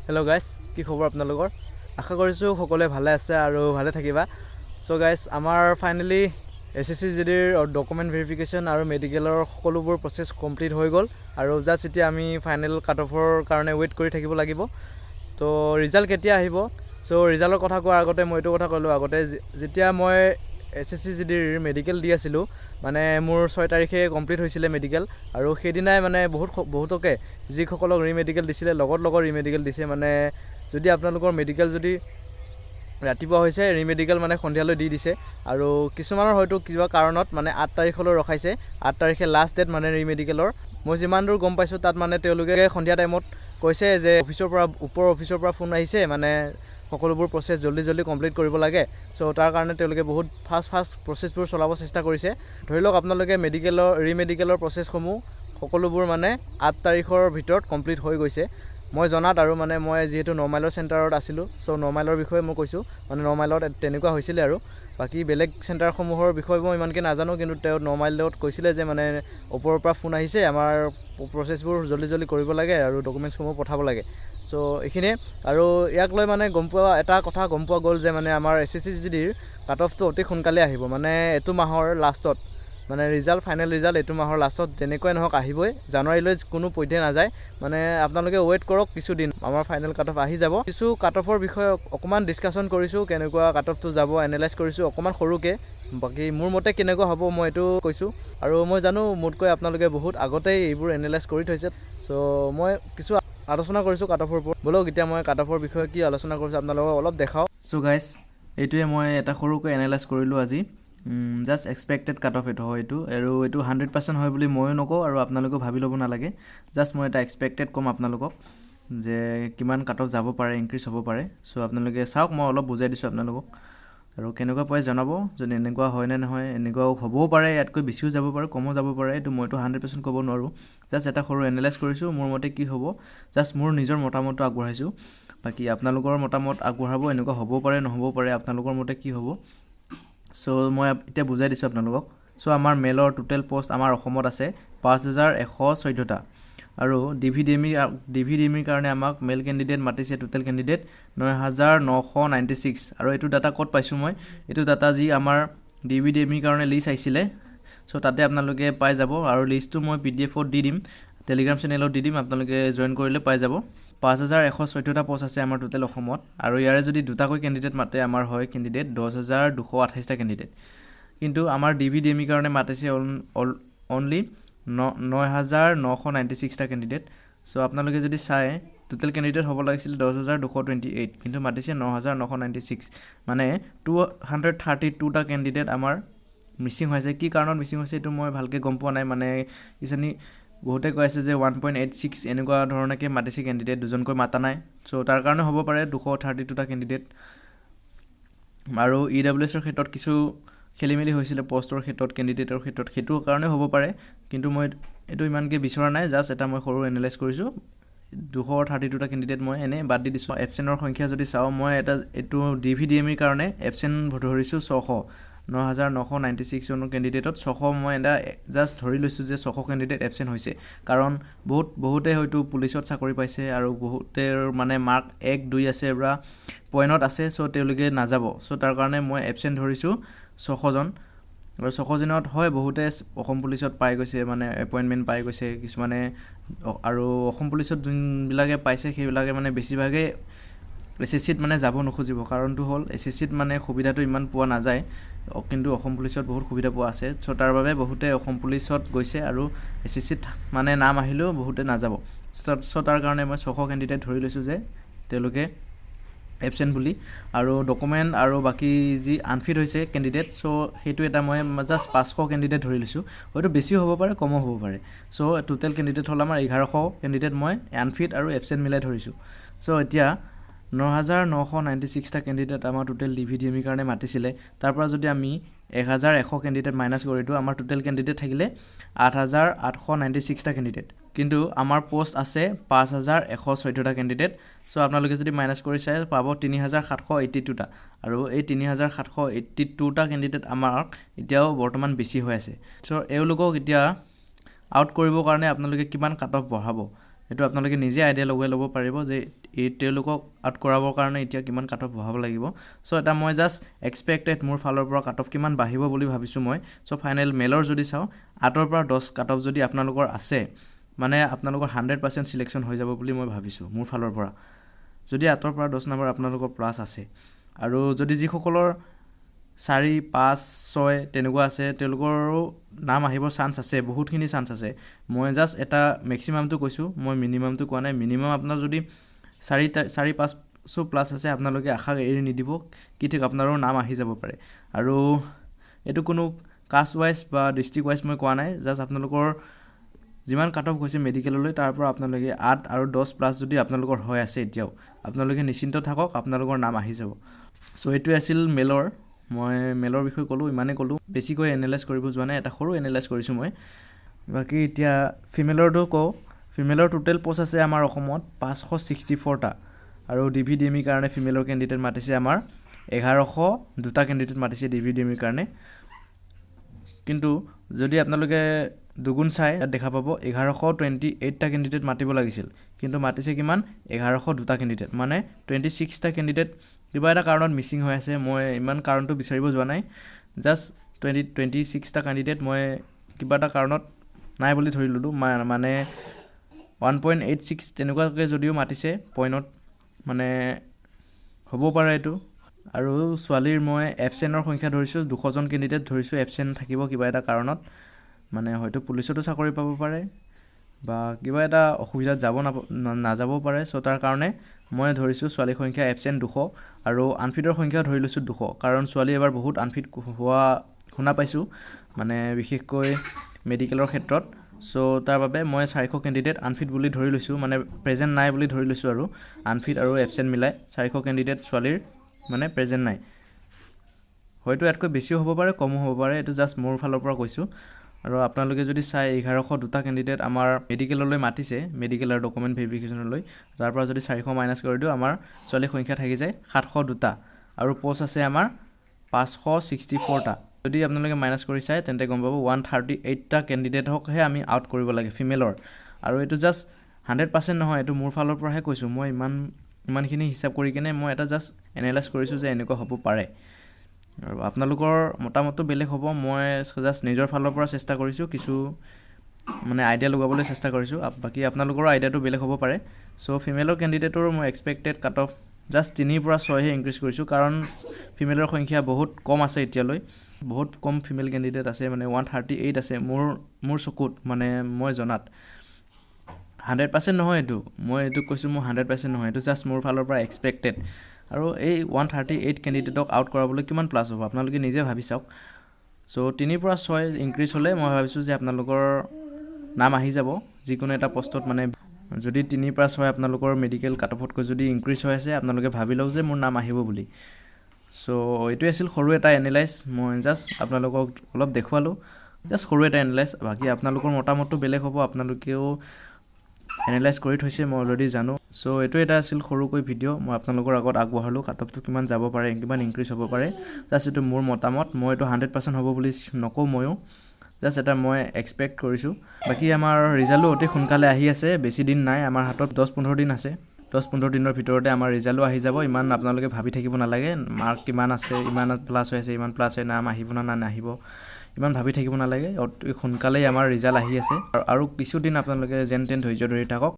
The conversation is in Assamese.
হেল্ল' গাইজ, কি খবৰ আপোনালোকৰ? আশা কৰিছোঁ সকলোৱে ভালে আছে আৰু ভালে থাকিবা। চ' গাইজ, আমাৰ ফাইনেলি SSC GDৰ ডকুমেণ্ট ভেৰিফিকেশ্যন আৰু মেডিকেলৰ সকলোবোৰ প্ৰচেছ কমপ্লিট হৈ গ'ল আৰু জাষ্ট এতিয়া আমি ফাইনেল কাট অফৰ কাৰণে ৱেইট কৰি থাকিব লাগিব। তো ৰিজাল্ট কেতিয়া আহিব? চ' ৰিজাল্টৰ কথা কোৱাৰ আগতে মই এইটো কথা ক'লোঁ আগতে, যেতিয়া মই SSC GDৰ মেডিকেল দি আছিলোঁ, মানে মোৰ 6 তাৰিখে কমপ্লিট হৈছিলে মেডিকেল, আৰু সেইদিনাই মানে বহুতকে যিসকলক ৰিমেডিকেল দিছিলে লগত ৰিমেডিকেল দিছে। মানে যদি আপোনালোকৰ মেডিকেল যদি ৰাতিপুৱা হৈছে, ৰিমেডিকেল মানে সন্ধিয়ালৈ দি দিছে, আৰু কিছুমানৰ হয়তো কিবা কাৰণত মানে 8 তাৰিখলৈ ৰখাইছে। 8 তাৰিখে লাষ্ট ডেট মানে ৰিমেডিকেলৰ। মই যিমান দূৰ গম পাইছোঁ তাত মানে তেওঁলোকে সন্ধিয়া টাইমত কৈছে যে ওপৰৰ অফিচৰ পৰা ফোন আহিছে, মানে সকলোবোৰ প্ৰচেছ জল্দি কমপ্লিট কৰিব লাগে। চ' তাৰ কাৰণে তেওঁলোকে বহুত ফাষ্ট প্ৰচেছবোৰ চলাব চেষ্টা কৰিছে। ধৰি লওক আপোনালোকে ৰিমেডিকেলৰ প্ৰচেছসমূহ সকলোবোৰ মানে 8 তাৰিখৰ ভিতৰত কমপ্লিট হৈ গৈছে মই জনাত। আৰু মানে মই যিহেতু 9 মাইলৰ চেণ্টাৰত আছিলোঁ, চ' 9 মাইলৰ বিষয়ে মই কৈছোঁ, মানে 9 মাইলত তেনেকুৱা হৈছিলে। আৰু বাকী বেলেগ চেণ্টাৰসমূহৰ বিষয়ে মই ইমানকৈ নাজানো, কিন্তু তেওঁ 9 মাইলত কৈছিলে যে মানে ওপৰৰ পৰা ফোন আহিছে, আমাৰ প্ৰচেছবোৰ জল্দি কৰিব লাগে আৰু ডকুমেণ্টছসমূহ পঠাব লাগে। চ' এইখিনিয়ে। আৰু ইয়াক লৈ মানে এটা কথা গম পোৱা গ'ল যে মানে আমাৰ SSC GDৰ কাট অফটো অতি সোনকালে আহিব, মানে এইটো মাহৰ লাষ্টত, মানে ফাইনেল ৰিজাল্ট এইটো মাহৰ লাষ্টত যেনেকুৱাই নহওক আহিবই। জানুৱাৰীলৈ কোনো পধ্যে নাযায়, মানে আপোনালোকে ৱেইট কৰক কিছুদিন, আমাৰ ফাইনেল কাট অফ আহি যাব। কিছু কাট অফৰ বিষয়ে অকণমান ডিছকাশ্যন কৰিছোঁ, কেনেকুৱা কাট অফটো যাব এনালাইজ কৰিছোঁ অকণমান সৰুকৈ। বাকী মোৰ মতে কেনেকুৱা হ'ব মই এইটো কৈছোঁ, আৰু মই জানো মোতকৈ আপোনালোকে বহুত আগতেই এইবোৰ এনালাইজ কৰি থৈছে। চ' মই কিছু আলোচনা কৰিছোঁ কাট অফৰ ওপৰত। ব'লক এতিয়া মই কাট অফৰ বিষয়ে কি আলোচনা কৰিছোঁ আপোনালোকক অলপ দেখাওঁ। চ' গাইজ, এইটোৱে মই এটা সৰুকৈ এনালাইজ কৰিলোঁ আজি। জাষ্ট এক্সপেক্টেড কাট অফ এইটো হয়, আৰু এইটো 100% হয় বুলি ময়ো নকওঁ, আৰু আপোনালোকেও ভাবি ল'ব নালাগে। জাষ্ট মই এটা এক্সপেক্টেড ক'ম আপোনালোকক যে কিমান কাট অফ যাব পাৰে, ইনক্ৰিজ হ'ব পাৰে। চ' আপোনালোকে চাওক, মই অলপ বুজাই দিছোঁ আপোনালোকক, আৰু কেনেকুৱা পাই জনাব যদি এনেকুৱা হয় নে নহয়। এনেকুৱাও হ'বও পাৰে, ইয়াতকৈ বেছিও যাব পাৰে, কমো যাব পাৰে, এইটো মইতো 100% ক'ব নোৱাৰোঁ। জাষ্ট এটা সৰু এনালাইজ কৰিছোঁ, মোৰ মতে কি হ'ব, জাষ্ট মোৰ নিজৰ মতামতটো আগবঢ়াইছোঁ। বাকী আপোনালোকৰ মতামত আগবঢ়াব, এনেকুৱা হ'বও পাৰে নহ'বও পাৰে, আপোনালোকৰ মতে কি হ'ব। চ' মই এতিয়া বুজাই দিছোঁ আপোনালোকক। চ' আমাৰ মেলৰ টোটেল পষ্ট আমাৰ অসমত আছে 5114টা, আৰু DVDMৰ কাৰণে আমাক মেল কেণ্ডিডেট মাতিছে, টোটেল কেণ্ডিডেট 9996। আৰু এইটো ডাটা ক'ত পাইছোঁ মই, এইটো ডাটা যি আমাৰ DVDMৰ কাৰণে লিষ্ট আহিছিলে, চ' তাতে আপোনালোকে পাই যাব। আৰু লিষ্টটো মই PDF-ত দি দিম, টেলিগ্ৰাম চেনেলত দি দিম, আপোনালোকে জইন কৰিলে পাই যাব। 5114টা পষ্ট আছে আমাৰ টোটেল অসমত, আৰু ইয়াৰে যদি দুটাকৈ কেণ্ডিডেট মাতে আমাৰ হয় কেণ্ডিডেট 10228টা কেণ্ডিডেট। কিন্তু আমাৰ DVDMৰ কাৰণে মাতিছে অনলি 9996টা কেণ্ডিডেট। চ' আপোনালোকে যদি চাই, টোটেল কেণ্ডিডেট হ'ব লাগিছিল 10228, কিন্তু মাতিছে 9996, মানে 232টা কেণ্ডিডেট আমাৰ মিচিং হৈছে। কি কাৰণত মিচিং হৈছে এইটো মই ভালকৈ গম পোৱা নাই, মানে কিজানি বহুতে কৈ আছে যে 1.86 এনেকুৱা ধৰণেকৈ মাতিছে কেণ্ডিডেট, দুজনকৈ মাতা নাই। চ' তাৰ কাৰণে হ'ব পাৰে 232টা কেণ্ডিডেট। আৰু EWSৰ ক্ষেত্ৰত কিছু খেলি মেলি হৈছিলে, পষ্টৰ ক্ষেত্ৰত, কেণ্ডিডেটৰ ক্ষেত্ৰত, সেইটো কাৰণে হ'ব পাৰে, কিন্তু মই এইটো ইমানকৈ বিচৰা নাই। জাষ্ট এটা মই সৰু এনালাইজ কৰিছোঁ, 232টা কেণ্ডিডেট মই এনেই বাদ দি দিছোঁ। এবচেণ্টৰ সংখ্যা যদি চাওঁ, মই এইটো DVDMৰ কাৰণে এবচেণ্ট ধৰিছোঁ 600, 9996 জনৰ কেণ্ডিডেটত 600 মই এটা জাষ্ট ধৰি লৈছোঁ যে 600 কেণ্ডিডেট এবচেণ্ট হৈছে। কাৰণ বহুতে হয়তো পুলিচত চাকৰি পাইছে, আৰু বহুতেৰ মানে মাৰ্ক 1, 2 আছে বা পইণ্টত আছে, চ' তেওঁলোকে নাযাব। চ' তাৰ কাৰণে মই এবচেণ্ট ধৰিছোঁ 600জন। আৰু 600জনত হয় বহুতে অসম পুলিচত পাই গৈছে, মানে এপইণ্টমেণ্ট পাই গৈছে কিছুমানে। আৰু অসম পুলিচত যোনবিলাকে পাইছে সেইবিলাকে মানে বেছিভাগেই SSCত মানে যাব নোখোজিব। কাৰণটো হ'ল SSCত মানে সুবিধাটো ইমান পোৱা নাযায়, কিন্তু অসম পুলিচত বহুত সুবিধা পোৱা আছে। চ' তাৰ বাবে বহুতে অসম পুলিচত গৈছে, আৰু SSCত মানে নাম আহিলেও বহুতে নাযাব। চ' তাৰ কাৰণে মই 600 কেণ্ডিডেট ধৰি লৈছোঁ যে তেওঁলোকে এবচেণ্ট বুলি। আৰু ডকুমেণ্ট আৰু বাকী যি আনফিট হৈছে কেণ্ডিডেট, চ' সেইটো এটা মই জাষ্ট 500 কেণ্ডিডেট ধৰি লৈছোঁ। হয়তো বেছিও হ'ব পাৰে, কমো হ'ব পাৰে। চ' টোটেল কেণ্ডিডেট হ'ল আমাৰ 1100 কেণ্ডিডেট মই আনফিট আৰু এবচেণ্ট মিলাই ধৰিছোঁ। চ' এতিয়া 9996টা কেণ্ডিডেট আমাৰ টোটেল DVDMৰ কাৰণে মাতিছিলে, তাৰ পৰা যদি আমি 1100 কেণ্ডিডেট মাইনাছ কৰি দিওঁ, আমাৰ টোটেল কেণ্ডিডেট থাকিলে 8896টা কেণ্ডিডেট। কিন্তু আমাৰ পষ্ট আছে 5114টা কেণ্ডিডেট। চ' আপোনালোকে যদি মাইনাছ কৰি চাই পাব 3782টা, আৰু এই 3782টা কেণ্ডিডেট আমাক এতিয়াও বৰ্তমান বেছি হৈ আছে। চ' এওঁলোকক এতিয়া আউট কৰিবৰ কাৰণে আপোনালোকে কিমান কাট অফ বঢ়াব, এইটো আপোনালোকে নিজে আইডিয়া লগাই ল'ব পাৰিব যে এই তেওঁলোকক আউট কৰাবৰ কাৰণে এতিয়া কিমান কাট অফ বঢ়াব লাগিব। চ' এটা মই জাষ্ট এক্সপেক্টেড মোৰ ফালৰ পৰা কাট অফ কিমান বাঢ়িব বুলি ভাবিছোঁ মই। চ' ফাইনেল মেলৰ যদি চাওঁ 8ৰ পৰা 10 কাট অফ যদি আপোনালোকৰ আছে মানে আপোনালোকৰ 100% চিলেকশ্যন হৈ যাব বুলি মই ভাবিছোঁ মোৰ ফালৰ পৰা। যদি 8ৰ পৰা 10 নম্বৰ আপোনালোকৰ প্লাছ আছে আৰু যদি যিসকলৰ 4, 5, 6 তেনেকুৱা আছে তেওঁলোকৰো নাম আহিবৰ চান্স আছে, বহুতখিনি চান্স আছে। মই জাষ্ট এটা মেক্সিমামটো কৈছোঁ, মই মিনিমামটো কোৱা নাই। মিনিমাম আপোনাৰ যদি 4-5 প্লাছ আছে আপোনালোকে আশা এৰি নিদিব, কি ঠিক আপোনাৰো নাম আহি যাব পাৰে। আৰু এইটো কোনো কাষ্ট ৱাইজ বা ডিষ্ট্ৰিক্ট ৱাইজ মই কোৱা নাই, জাষ্ট আপোনালোকৰ যিমান কাট অফ হৈছে মেডিকেললৈ তাৰ পৰা আপোনালোকে 8 আৰু 10 প্লাছ যদি আপোনালোকৰ হৈ আছে এতিয়াও আপোনালোকে নিশ্চিন্ত থাকক, আপোনালোকৰ নাম আহি যাব। চ' এইটোৱে আছিল মেলৰ। মই মেলৰ বিষয়ে ক'লোঁ, ইমানেই ক'লোঁ, বেছিকৈ এনালাইজ কৰিব যোৱা নাই, এটা সৰু এনালাইজ কৰিছোঁ মই। বাকী এতিয়া ফিমেলৰটো কওঁ। ফিমেলৰ টোটেল পষ্ট আছে আমাৰ অসমত 564টা আৰু DVDME কাৰণে ফিমেলৰ কেণ্ডিডেট মাতিছে আমাৰ 1102টা কেণ্ডিডেট মাতিছে DVDME কাৰণে। কিন্তু যদি আপোনালোকে দুগুণ চাই তাত দেখা পাব 1128টা কেণ্ডিডেট মাতিব লাগিছিল, কিন্তু মাতিছে কিমান 1102টা কেণ্ডিডেট, মানে 26টা কেণ্ডিডেট কিবা এটা কাৰণত মিচিং হৈ আছে। মই ইমান কাৰণটো বিচাৰিব যোৱা নাই, জাষ্ট 26টা কেণ্ডিডেট মই কিবা এটা কাৰণত নাই বুলি ধৰি ল'লোঁ। মানে 1.86 তেনেকুৱাকৈ যদিও মাতিছে পইণ্টত, মানে হ'ব পাৰে এইটো। আৰু ছোৱালীৰ মই এবচেণ্টৰ সংখ্যা ধৰিছোঁ 200জন কেণ্ডিডেট ধৰিছোঁ, এবচেণ্ট থাকিব কিবা এটা কাৰণত, মানে হয়তো পুলিচতো চাকৰি পাব পাৰে বা কিবা এটা অসুবিধাত নাযাবও পাৰে। চ' তাৰ কাৰণে মই ধৰিছোঁ ছোৱালীৰ সংখ্যা এবচেণ্ট 200 আৰু আনফিটৰ সংখ্যাও ধৰি লৈছোঁ 200, কাৰণ ছোৱালী এবাৰ বহুত আনফিট হোৱা শুনা পাইছোঁ, মানে বিশেষকৈ মেডিকেলৰ ক্ষেত্ৰত। চ' তাৰ বাবে মই 400 কেণ্ডিডেট আনফিট বুলি ধৰি লৈছোঁ, মানে প্ৰেজেণ্ট নাই বুলি ধৰি লৈছোঁ। আৰু আনফিট আৰু এবচেণ্ট মিলাই 400 কেণ্ডিডেট ছোৱালীৰ মানে প্ৰেজেণ্ট নাই। হয়তো ইয়াতকৈ বেছিও হ'ব পাৰে, কমো হ'ব পাৰে, এইটো জাষ্ট মোৰ ফালৰ পৰা কৈছোঁ। আৰু আপোনালোকে যদি চাই 1102টা কেণ্ডিডেট আমাৰ মেডিকেললৈ মাতিছে, মেডিকেলৰ ডকুমেণ্ট ভেৰিফিকেশ্যনলৈ, তাৰ পৰা যদি 400 মাইনাছ কৰি দিওঁ আমাৰ ছোৱালীৰ সংখ্যা থাকি যায় 702টা আৰু পষ্ট আছে আমাৰ 564টা। যদি আপোনালোকে মাইনাছ কৰি চাই তেন্তে গম পাব 138টা কেণ্ডিডেটকহে আমি আউট কৰিব লাগে ফিমেলৰ। আৰু এইটো জাষ্ট 100% নহয়, এইটো মোৰ ফালৰ পৰাহে কৈছোঁ। মই ইমানখিনি হিচাপ কৰি কিনে মই এটা জাষ্ট এনালাইজ কৰিছোঁ যে এনেকুৱা হ'ব পাৰে। আৰু আপোনালোকৰ মতামতটো বেলেগ হ'ব, মই জাষ্ট নিজৰ ফালৰ পৰা চেষ্টা কৰিছোঁ, কিছু মানে আইডিয়া লগাবলৈ চেষ্টা কৰিছোঁ। বাকী আপোনালোকৰো আইডিয়াটো বেলেগ হ'ব পাৰে। চ' ফিমেলৰ কেণ্ডিডেটৰ মই এক্সপেক্টেড কাট অফ জাষ্ট 3ৰ পৰা 6হে ইনক্ৰিজ কৰিছোঁ, কাৰণ ফিমেলৰ সংখ্যা বহুত কম আছে এতিয়ালৈ, বহুত কম ফিমেল কেণ্ডিডেট আছে, মানে 138 আছে মোৰ চকুত, মানে মই জনাত। 100% নহয় এইটো, মই এইটো কৈছোঁ মোৰ 100% নহয়, এইটো জাষ্ট মোৰ ফালৰ পৰা এক্সপেক্টেড। আৰু এই 138 কেণ্ডিডেটক আউট কৰাবলৈ কিমান প্লাছ হ'ব আপোনালোকে নিজে ভাবি চাওক। চ' 3ৰ পৰা 6 ইনক্ৰিজ হ'লে মই ভাবিছোঁ যে আপোনালোকৰ নাম আহি যাব যিকোনো এটা পষ্টত। মানে যদি 3ৰ পৰা 6 আপোনালোকৰ মেডিকেল কাট অফতকৈ যদি ইনক্ৰিজ হৈ আছে, আপোনালোকে ভাবি লওক যে মোৰ নাম আহিব বুলি। চ' এইটোৱে আছিল সৰু এটা এনালাইজ, মই জাষ্ট আপোনালোকক অলপ দেখুৱালোঁ, জাষ্ট সৰু এটা এনালাইজ। বাকী আপোনালোকৰ মতামতটো বেলেগ হ'ব, আপোনালোকেও এনালাইজ কৰি থৈছে মই অলৰেডি জানো। চ' এইটো এটা আছিল সৰুকৈ ভিডিঅ' মই আপোনালোকৰ আগত আগবঢ়ালোঁ, কাট অফটো কিমান যাব পাৰে, কিমান ইনক্ৰিজ হ'ব পাৰে, জাষ্ট এইটো মোৰ মতামত। মই এইটো 100% হ'ব বুলি নকওঁ, ময়ো জাষ্ট এটা মই এক্সপেক্ট কৰিছোঁ। বাকী আমাৰ ৰিজাল্টো অতি সোনকালে আহি আছে, বেছি দিন নাই আমাৰ হাতত, 10-15 দিন আছে। 10-15 দিনৰ ভিতৰতে আমাৰ ৰিজাল্টো আহি যাব। ইমান আপোনালোকে ভাবি থাকিব নালাগে মাৰ্ক কিমান আছে, ইমান প্লাছ হৈ আছে, ইমান প্লাছ হৈ নাম আহিব না নাহিব, ইমান ভাবি থাকিব নালাগে। অতি সোনকালেই আমাৰ ৰিজাল্ট আহি আছে আৰু কিছুদিন আপোনালোকে যেন তেন ধৈৰ্য ধৰি থাকক।